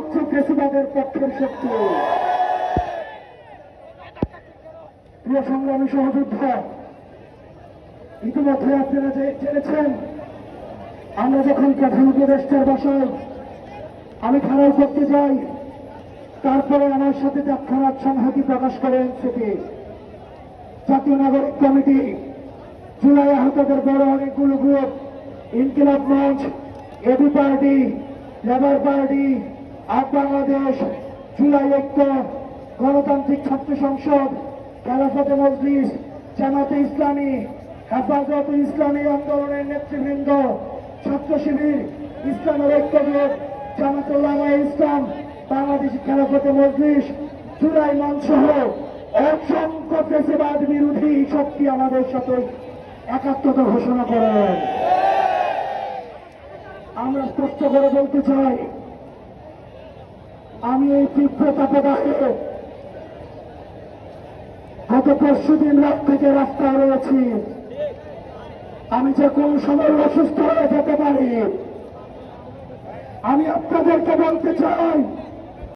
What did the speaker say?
হচ্ছে ফেসিবাদের পক্ষের শক্তি। প্রিয় সংগ্রামী সহযোদ্ধা, ইতিমধ্যে আপনারা যে জেনেছেন, আমরা যখন প্রধান উপদেষ্টার বাসায় আমি খারাপ করতে যাই, তারপরে আমার সাথে তৎক্ষণাৎ সংহতি প্রকাশ করে এনসিপি, জাতীয় নাগরিক কমিটি, জুলাই আহতদের বড় অনেকগুলো group, Inqilab Mancha, AB Party, Labour Party, Aap Bangladesh, July Oikya, গণতান্ত্রিক ছাত্র সংসদ, খেলাফতে মজলিস, জামাতে ইসলামী, হেফাজত ইসলামী আন্দোলনের নেতৃবৃন্দ, ছাত্র শিবির, ইসলামের ঐক্য গ্রুপ, জামাতে উলামা ইসলাম, বাংলাদেশ খেলাফতে মজলিস, জুলাই মঞ্চ সহ অসংখ্য ফেসিবাদ বিরোধী শক্তি আমাদের সাথে একাত্মতা ঘোষণা করেন। আমরা স্পষ্ট করে বলতে চাই, আমি এই তীব্র তাপদাহে গত 5 দিন রাত থেকে রাস্তায় রয়েছি। আমি যে কোন সময় অসুস্থ হয়ে যেতে পারি। আমি আপনাদেরকে বলতে চাই,